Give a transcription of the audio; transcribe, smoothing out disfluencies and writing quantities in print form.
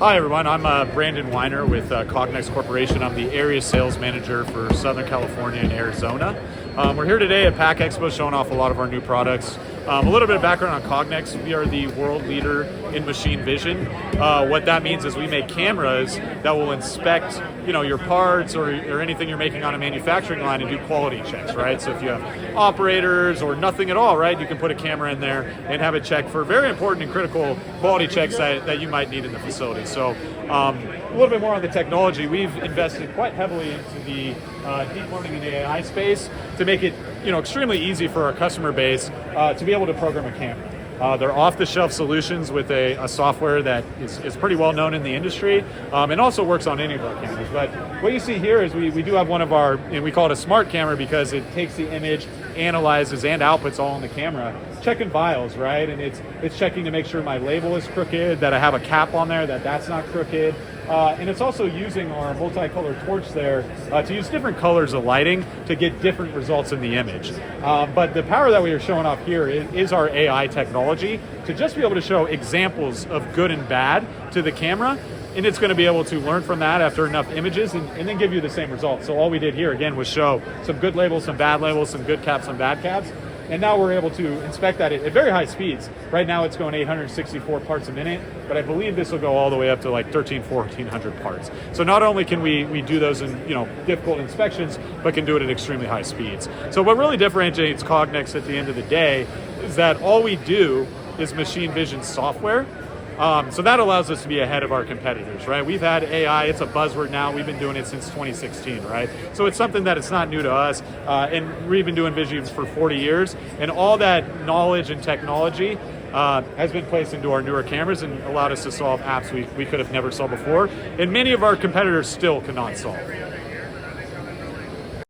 Hi everyone, I'm Brandon Weiner with Cognex Corporation. I'm the area sales manager for Southern California and Arizona. We're here today at PAC Expo showing off a lot of our new products. A little bit of background on Cognex. We are the world leader in machine vision. What that means is we make cameras that will inspect your parts or anything you're making on a manufacturing line and do quality checks, right? So if you have operators or nothing at all, right, you can put a camera in there and have it check for very important and critical quality checks that you might need in the facility. So a little bit more on the technology. We've invested quite heavily into the deep learning and AI space to make it extremely easy for our customer base to be able to program a camera. They're off-the-shelf solutions with a software that is pretty well known in the industry and also works on any of our cameras. But what you see here is we do have one of our, and we call it a smart camera because it takes the image, analyzes, and outputs all in the camera, checking files, right? And it's checking to make sure my label is crooked, that I have a cap on there, that's not crooked. And it's also using our multicolored torch there to use different colors of lighting to get different results in the image. But the power that we are showing off here is our AI technology to just be able to show examples of good and bad to the camera. And it's going to be able to learn from that after enough images and then give you the same results. So all we did here, again, was show some good labels, some bad labels, some good caps, some bad caps. And now we're able to inspect that at very high speeds. Right now it's going 864 parts a minute, but I believe this will go all the way up to like 1,400 parts. So not only can we do those in difficult inspections, but can do it at extremely high speeds. So what really differentiates Cognex at the end of the day is that all we do is machine vision software. So that allows us to be ahead of our competitors, right? We've had AI, it's a buzzword now, we've been doing it since 2016, right? So it's something that it's not new to us, and we've been doing visions for 40 years, and all that knowledge and technology has been placed into our newer cameras and allowed us to solve apps we could have never solved before, and many of our competitors still cannot solve.